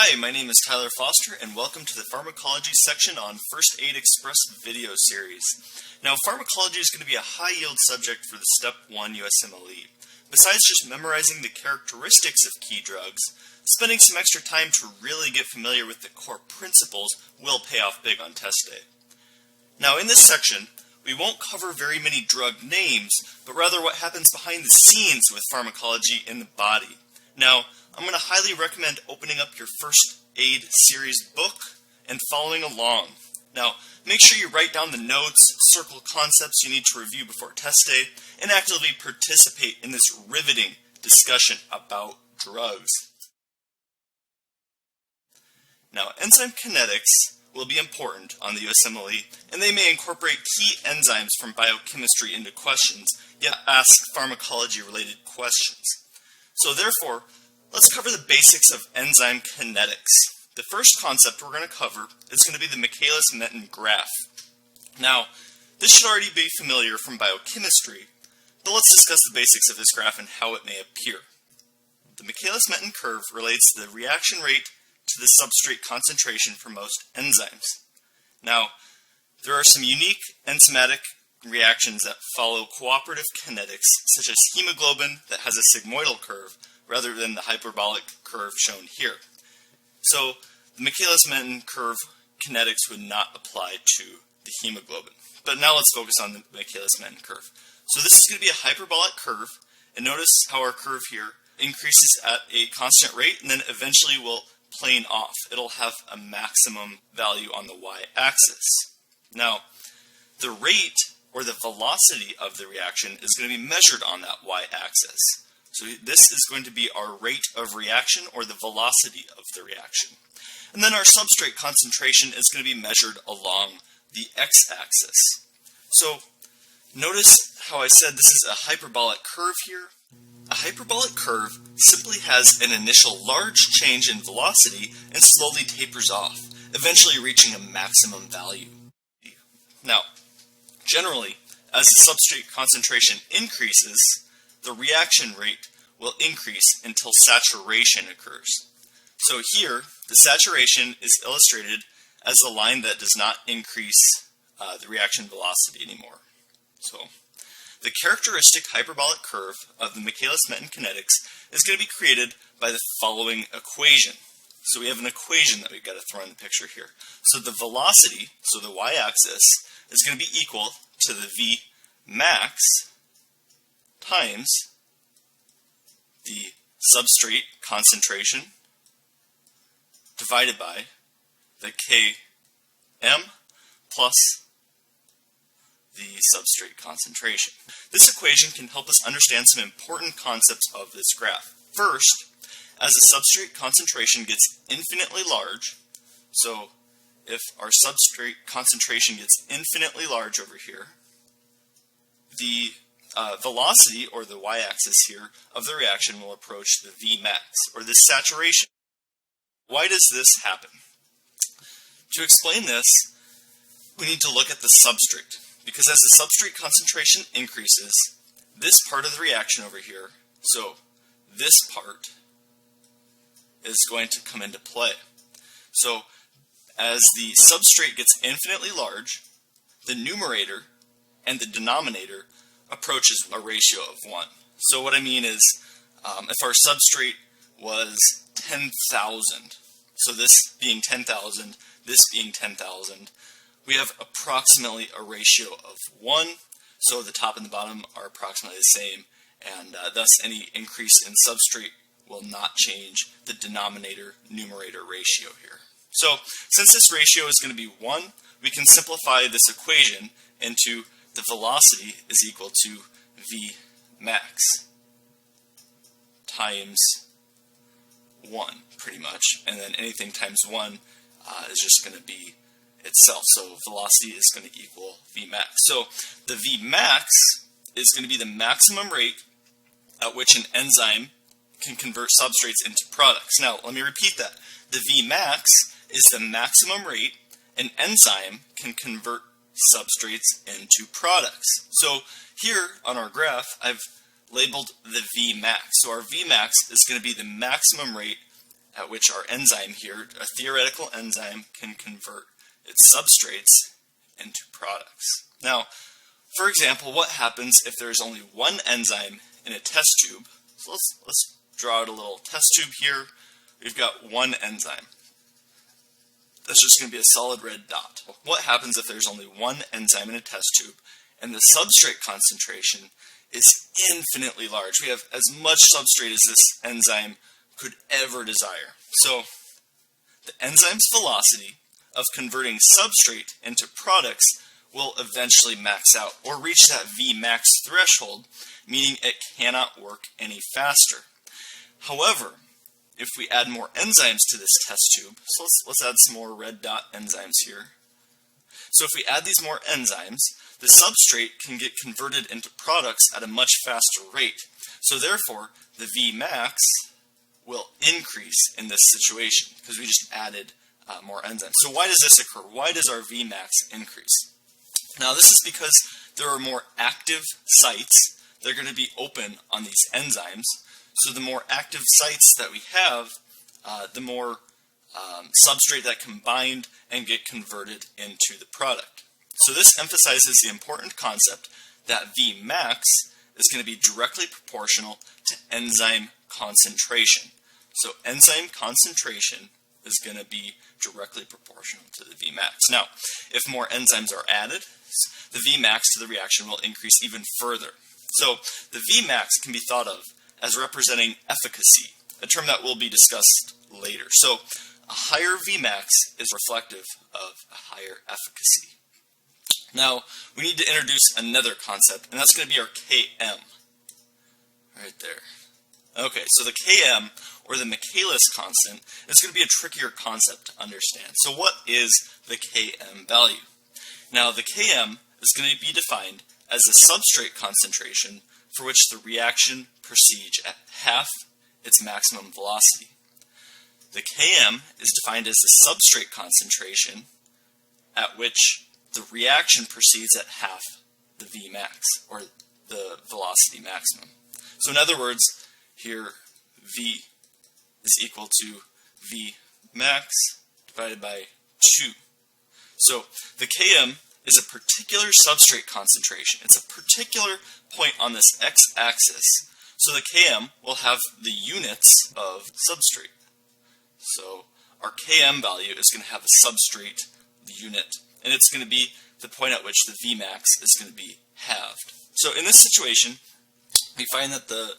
Hi, my name is Tyler Foster, and welcome to the Pharmacology section on First Aid Express video series. Now, pharmacology is going to be a high-yield subject for the Step 1 USMLE. Besides just memorizing the characteristics of key drugs, spending some extra time to really get familiar with the core principles will pay off big on test day. Now, in this section, we won't cover very many drug names, but rather what happens behind the scenes with pharmacology in the body. Now, I'm going to highly recommend opening up your First Aid series book and following along. Now, make sure you write down the notes, circle concepts you need to review before test day, and actively participate in this riveting discussion about drugs. Now, enzyme kinetics will be important on the USMLE, and they may incorporate key enzymes from biochemistry into questions, yet ask pharmacology-related questions. So therefore, let's cover the basics of enzyme kinetics. The first concept we're going to cover is going to be the Michaelis-Menten graph. Now, this should already be familiar from biochemistry, but let's discuss the basics of this graph and how it may appear. The Michaelis-Menten curve relates the reaction rate to the substrate concentration for most enzymes. Now, there are some unique enzymatic reactions that follow cooperative kinetics, such as hemoglobin that has a sigmoidal curve, rather than the hyperbolic curve shown here. So, the Michaelis-Menten curve kinetics would not apply to the hemoglobin. But now let's focus on the Michaelis-Menten curve. So this is going to be a hyperbolic curve, and notice how our curve here increases at a constant rate, and then eventually will plane off. It'll have a maximum value on the y-axis. Now, the rate, or the velocity of the reaction, is going to be measured on that y-axis. So this is going to be our rate of reaction, or the velocity of the reaction. And then our substrate concentration is going to be measured along the x-axis. So notice how I said this is a hyperbolic curve here. A hyperbolic curve simply has an initial large change in velocity and slowly tapers off, eventually reaching a maximum value. Now, generally, as the substrate concentration increases, the reaction rate will increase until saturation occurs. So here, the saturation is illustrated as the line that does not increase the reaction velocity anymore. So, the characteristic hyperbolic curve of the Michaelis-Menten kinetics is going to be created by the following equation. So we have an equation that we've got to throw in the picture here. So the velocity, so the y-axis, is going to be equal to the V max times the substrate concentration divided by the Km plus the substrate concentration. This equation can help us understand some important concepts of this graph. First, as the substrate concentration gets infinitely large, so if our substrate concentration gets infinitely large over here, the velocity, or the y-axis here, of the reaction will approach the Vmax, or the saturation. Why does this happen? To explain this, we need to look at the substrate, because as the substrate concentration increases, this part of the reaction over here, so this part, is going to come into play. So, as the substrate gets infinitely large, the numerator and the denominator approaches a ratio of 1. So what I mean is, if our substrate was 10,000, so this being 10,000, this being 10,000, we have approximately a ratio of 1, so the top and the bottom are approximately the same, and thus any increase in substrate will not change the denominator-numerator ratio here. So, since this ratio is going to be 1, we can simplify this equation into the velocity is equal to V max times 1, pretty much. And then anything times 1 is just going to be itself. So velocity is going to equal V max. So the V max is going to be the maximum rate at which an enzyme can convert substrates into products. Now, let me repeat that. The V max is the maximum rate an enzyme can convert substrates into products. So here on our graph, I've labeled the V max. So our V max is going to be the maximum rate at which our enzyme here, a theoretical enzyme, can convert its substrates into products. Now, for example, what happens if there's only one enzyme in a test tube? So let's draw out a little test tube here. We've got one enzyme. That's just going to be a solid red dot. What happens if there's only one enzyme in a test tube and the substrate concentration is infinitely large? We have as much substrate as this enzyme could ever desire. So the enzyme's velocity of converting substrate into products will eventually max out or reach that Vmax threshold, meaning it cannot work any faster. However, if we add more enzymes to this test tube, so let's add some more red dot enzymes here. So if we add these more enzymes, the substrate can get converted into products at a much faster rate. So therefore, the Vmax will increase in this situation because we just added more enzymes. So why does this occur? Why does our Vmax increase? Now this is because there are more active sites that are going to be open on these enzymes. So the more active sites that we have, the more substrate that can bind and get converted into the product. So this emphasizes the important concept that Vmax is going to be directly proportional to enzyme concentration. So enzyme concentration is going to be directly proportional to the Vmax. Now, if more enzymes are added, the Vmax to the reaction will increase even further. So the Vmax can be thought of as representing efficacy, a term that will be discussed later. So a higher Vmax is reflective of a higher efficacy. Now, we need to introduce another concept, and that's going to be our Km. Right there. Okay, so the Km, or the Michaelis constant, is going to be a trickier concept to understand. So what is the Km value? Now, the Km is going to be defined as the substrate concentration for which the reaction proceeds at half its maximum velocity. The Km is defined as the substrate concentration at which the reaction proceeds at half the Vmax, or the velocity maximum. So in other words, here V is equal to Vmax divided by 2. So the Km is a particular substrate concentration. It's a particular point on this x-axis. So the Km will have the units of substrate. So our Km value is going to have a substrate unit, and it's going to be the point at which the Vmax is going to be halved. So in this situation, we find that the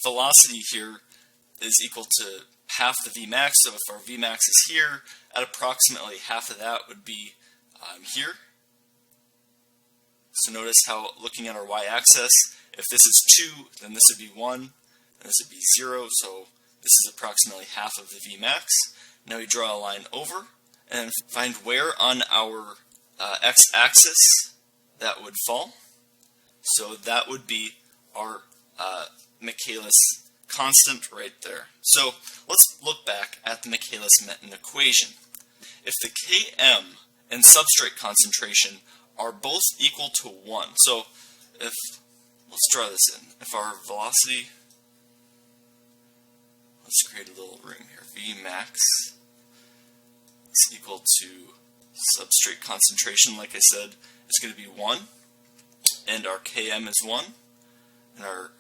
velocity here is equal to half the Vmax. So if our Vmax is here, at approximately half of that would be here. So notice how, looking at our y-axis, if this is 2, then this would be 1, and this would be 0, so this is approximately half of the Vmax. Now we draw a line over and find where on our x-axis that would fall. So that would be our Michaelis constant right there. So let's look back at the Michaelis-Menten equation. If the Km and substrate concentration are both equal to 1, so if, let's draw this in, if our velocity, let's create a little room here, Vmax is equal to substrate concentration, like I said, is going to be 1, and our Km is 1, and our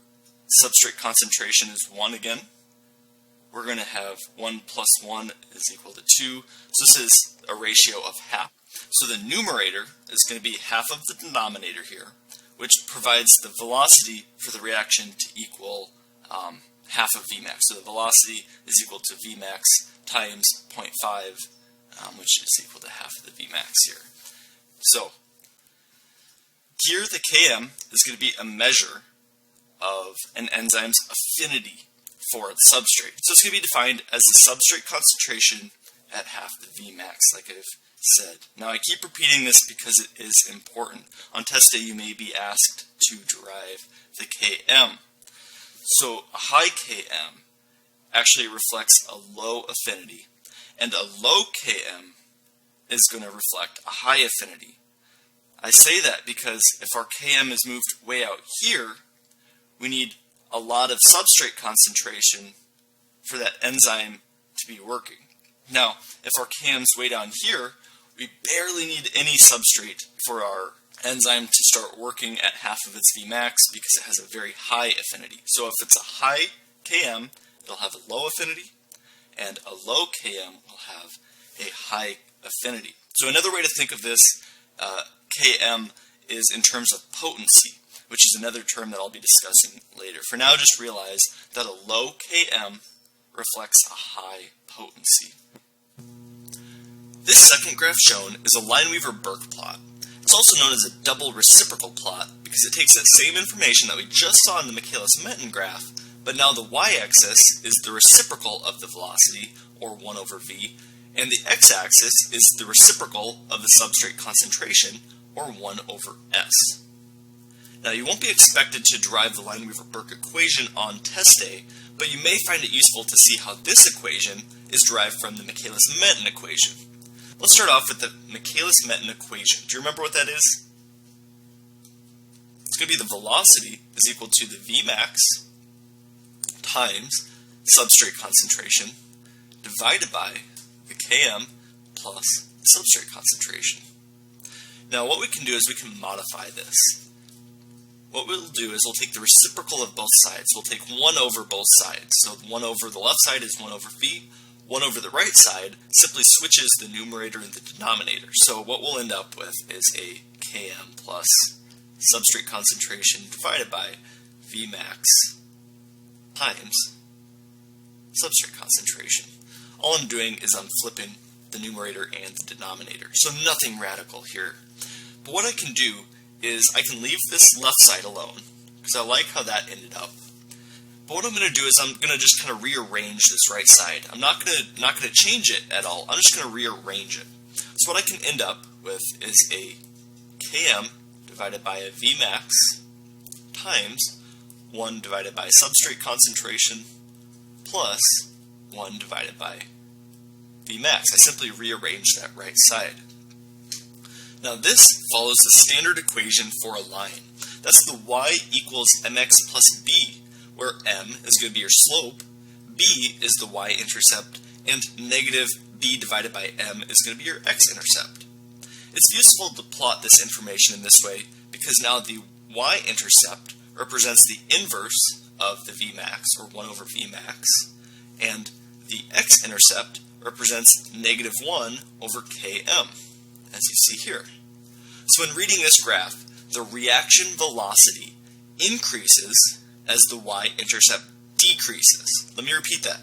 substrate concentration is 1 again. We're going to have 1 plus 1 is equal to 2, so this is a ratio of half. So the numerator is going to be half of the denominator here, which provides the velocity for the reaction to equal half of Vmax. So the velocity is equal to Vmax times 0.5, which is equal to half of the Vmax here. So here the Km is going to be a measure of an enzyme's affinity for its substrate. So it's going to be defined as the substrate concentration at half the Vmax, like I've said. Now I keep repeating this because it is important. On test day you may be asked to derive the Km. So a high Km actually reflects a low affinity, and a low Km is going to reflect a high affinity. I say that because if our Km is moved way out here, we need a lot of substrate concentration for that enzyme be working. Now, if our Km's way down here, we barely need any substrate for our enzyme to start working at half of its Vmax because it has a very high affinity. So if it's a high Km, it'll have a low affinity, and a low Km will have a high affinity. So another way to think of this Km is in terms of potency, which is another term that I'll be discussing later. For now, just realize that a low Km reflects a high potency. This second graph shown is a Lineweaver-Burke plot. It's also known as a double reciprocal plot because it takes that same information that we just saw in the Michaelis-Menten graph, but now the y-axis is the reciprocal of the velocity, or 1 over v, and the x-axis is the reciprocal of the substrate concentration, or 1 over s. Now, you won't be expected to derive the Lineweaver-Burke equation on test day, but you may find it useful to see how this equation is derived from the Michaelis-Menten equation. Let's start off with the Michaelis-Menten equation. Do you remember what that is? It's going to be the velocity is equal to the Vmax times substrate concentration divided by the Km plus the substrate concentration. Now, what we can do is we can modify this. What we'll do is we'll take the reciprocal of both sides. We'll take 1 over both sides. So 1 over the left side is 1 over v. 1 over the right side simply switches the numerator and the denominator. So what we'll end up with is a Km plus substrate concentration divided by Vmax times substrate concentration. All I'm doing is I'm flipping the numerator and the denominator. So nothing radical here. But what I can do is I can leave this left side alone because I like how that ended up. But what I'm going to do is I'm going to just kind of rearrange this right side. I'm not going to change it at all. I'm just going to rearrange it. So what I can end up with is a Km divided by a Vmax times 1 divided by substrate concentration plus 1 divided by Vmax. I simply rearrange that right side. Now this follows the standard equation for a line. That's the y equals mx plus b, where m is going to be your slope, b is the y-intercept, and negative b divided by m is going to be your x-intercept. It's useful to plot this information in this way because now the y-intercept represents the inverse of the Vmax, or 1 over Vmax, and the x-intercept represents negative 1 over Km, as you see here. So in reading this graph, the reaction velocity increases as the y-intercept decreases. Let me repeat that.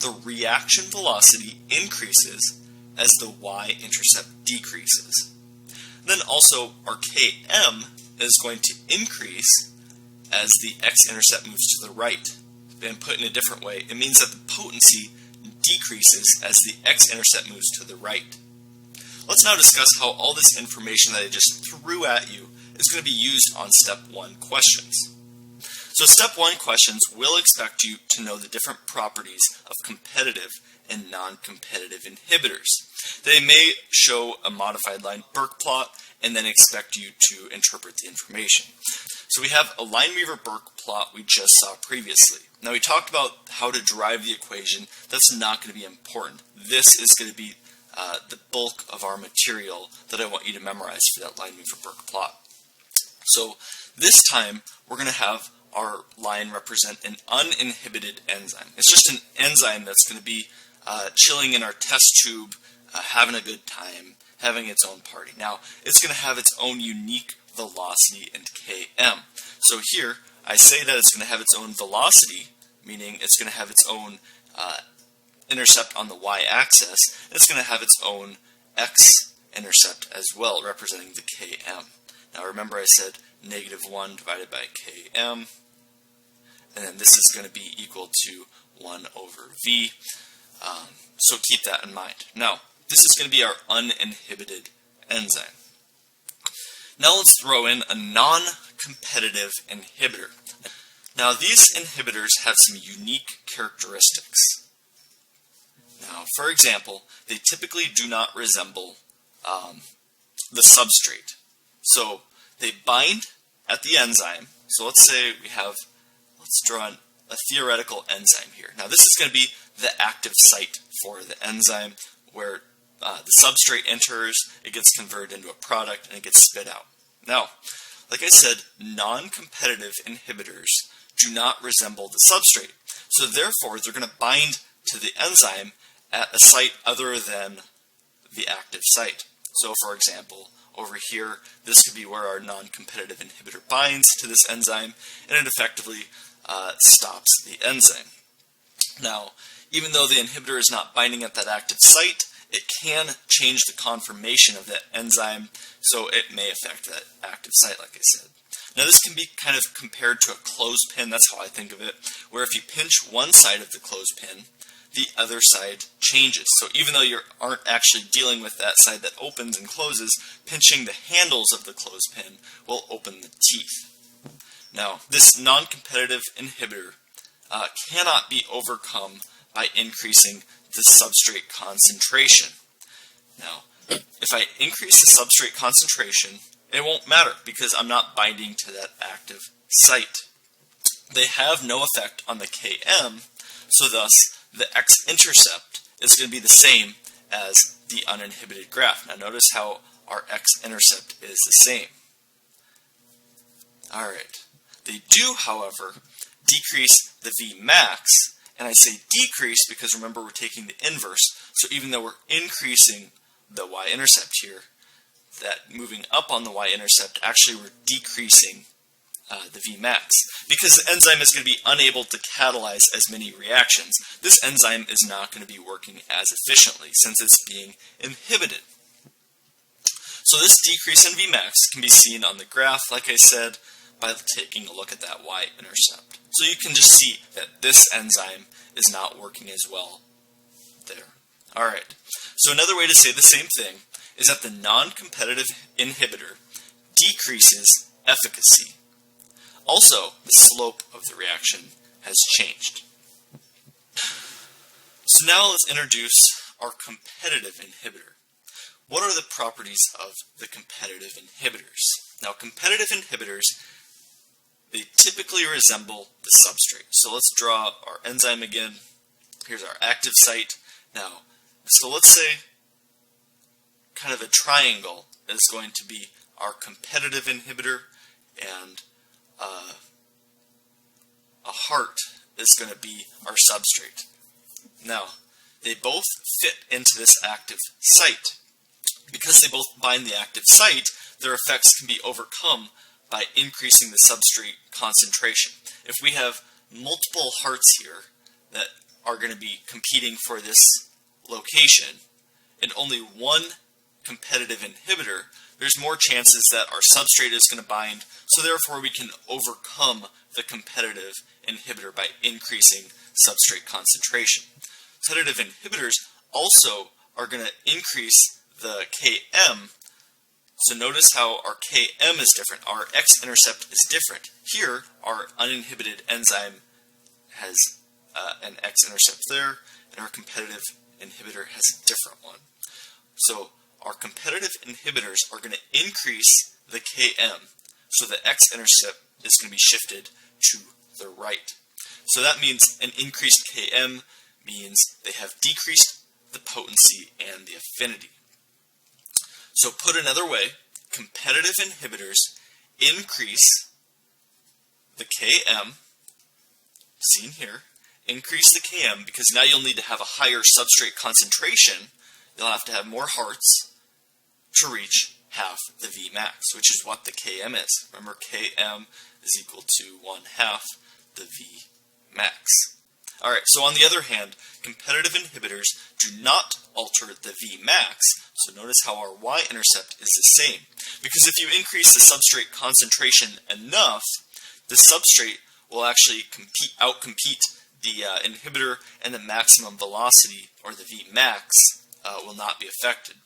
The reaction velocity increases as the y-intercept decreases. Then also our Km is going to increase as the x-intercept moves to the right. And put in a different way, it means that the potency decreases as the x-intercept moves to the right. Let's now discuss how all this information that I just threw at you is going to be used on Step 1 questions. So Step 1 questions will expect you to know the different properties of competitive and non-competitive inhibitors. They may show a modified Lineweaver-Burke plot and then expect you to interpret the information. So we have a Lineweaver-Burke plot we just saw previously. Now we talked about how to derive the equation. That's not going to be important. This is going to be the bulk of our material that I want you to memorize for that Lineweaver-Burke plot. So this time we're going to have our line represent an uninhibited enzyme. It's just an enzyme that's going to be chilling in our test tube, having a good time, having its own party. Now, it's going to have its own unique velocity and Km. So here, I say that it's going to have its own velocity, meaning it's going to have its own intercept on the y-axis, and it's going to have its own x-intercept as well, representing the Km. Now remember I said negative 1 divided by Km, and then this is going to be equal to 1 over V. So keep that in mind. Now, this is going to be our uninhibited enzyme. Now let's throw in a non-competitive inhibitor. Now these inhibitors have some unique characteristics. Now, for example, they typically do not resemble the substrate. So they bind at the enzyme. So let's say let's draw a theoretical enzyme here. Now this is going to be the active site for the enzyme, where the substrate enters, it gets converted into a product, and it gets spit out. Now, like I said, non-competitive inhibitors do not resemble the substrate, so therefore they're going to bind to the enzyme at a site other than the active site. So for example, over here, this could be where our non-competitive inhibitor binds to this enzyme, and it effectively stops the enzyme. Now, even though the inhibitor is not binding at that active site, it can change the conformation of that enzyme, so it may affect that active site, like I said. Now, this can be kind of compared to a clothespin. That's how I think of it, where if you pinch one side of the clothespin, the other side changes. So even though you aren't actually dealing with that side that opens and closes, pinching the handles of the clothespin will open the teeth. Now, this non-competitive inhibitor cannot be overcome by increasing the substrate concentration. Now, if I increase the substrate concentration, it won't matter because I'm not binding to that active site. They have no effect on the Km, so thus the x-intercept is going to be the same as the uninhibited graph. Now notice how our x-intercept is the same. Alright. They do, however, decrease the Vmax, and I say decrease because remember we're taking the inverse, so even though we're increasing the y-intercept here, that moving up on the y-intercept, actually we're decreasing the Vmax, because the enzyme is going to be unable to catalyze as many reactions. This enzyme is not going to be working as efficiently since it's being inhibited. So this decrease in Vmax can be seen on the graph, like I said, by taking a look at that y-intercept. So you can just see that this enzyme is not working as well there. Alright, so another way to say the same thing is that the non-competitive inhibitor decreases efficacy. Also, the slope of the reaction has changed. So now let's introduce our competitive inhibitor. What are the properties of the competitive inhibitors? Now, competitive inhibitors, they typically resemble the substrate. So let's draw our enzyme again. Here's our active site. Now, so let's say kind of a triangle is going to be our competitive inhibitor, and a heart is going to be our substrate. Now, they both fit into this active site. Because they both bind the active site, their effects can be overcome by increasing the substrate concentration. If we have multiple hearts here that are going to be competing for this location, and only one competitive inhibitor, there's more chances that our substrate is going to bind, so therefore we can overcome the competitive inhibitor by increasing substrate concentration. Competitive inhibitors also are going to increase the Km, so notice how our Km is different. Our x-intercept is different. Here, our uninhibited enzyme has an x-intercept there, and our competitive inhibitor has a different one. So our competitive inhibitors are going to increase the Km, so the x-intercept is going to be shifted to the right. So that means an increased Km means they have decreased the potency and the affinity. So put another way, competitive inhibitors increase the Km, seen here, increase the Km because now you'll need to have a higher substrate concentration. You'll have to have more hearts to reach half the Vmax, which is what the Km is. Remember, Km is equal to 1/2 the Vmax. Alright, so on the other hand, competitive inhibitors do not alter the Vmax, so notice how our y-intercept is the same. Because if you increase the substrate concentration enough, the substrate will actually outcompete the inhibitor, and the maximum velocity, or the Vmax, will not be affected.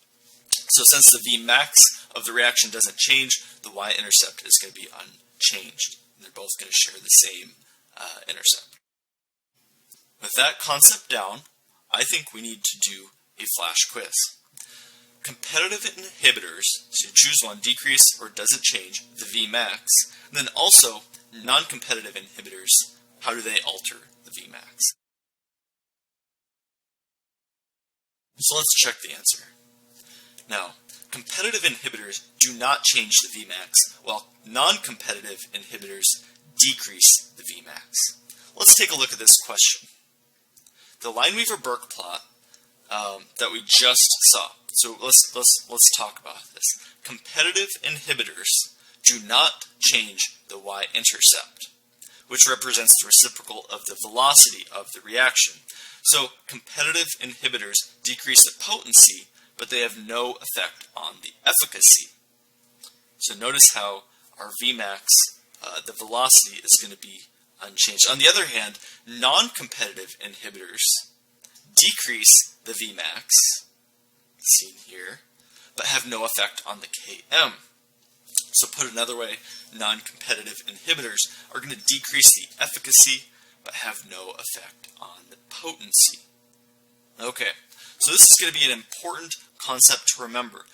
So since the Vmax of the reaction doesn't change, the y-intercept is going to be unchanged. They're both going to share the same intercept. With that concept down, I think we need to do a flash quiz. Competitive inhibitors, so you choose one, decrease or doesn't change the Vmax. And then also, non-competitive inhibitors, how do they alter the Vmax? So let's check the answer. Now, competitive inhibitors do not change the Vmax, while non-competitive inhibitors decrease the Vmax. Let's take a look at this question. The Lineweaver-Burke plot that we just saw. So let's talk about this. Competitive inhibitors do not change the y-intercept, which represents the reciprocal of the velocity of the reaction. So competitive inhibitors decrease the potency, but they have no effect on the efficacy. So notice how our Vmax, the velocity, is going to be unchanged. On the other hand, non-competitive inhibitors decrease the Vmax, seen here, but have no effect on the Km. So put another way, non-competitive inhibitors are going to decrease the efficacy, but have no effect on the potency. Okay, so this is going to be an important concept to remember.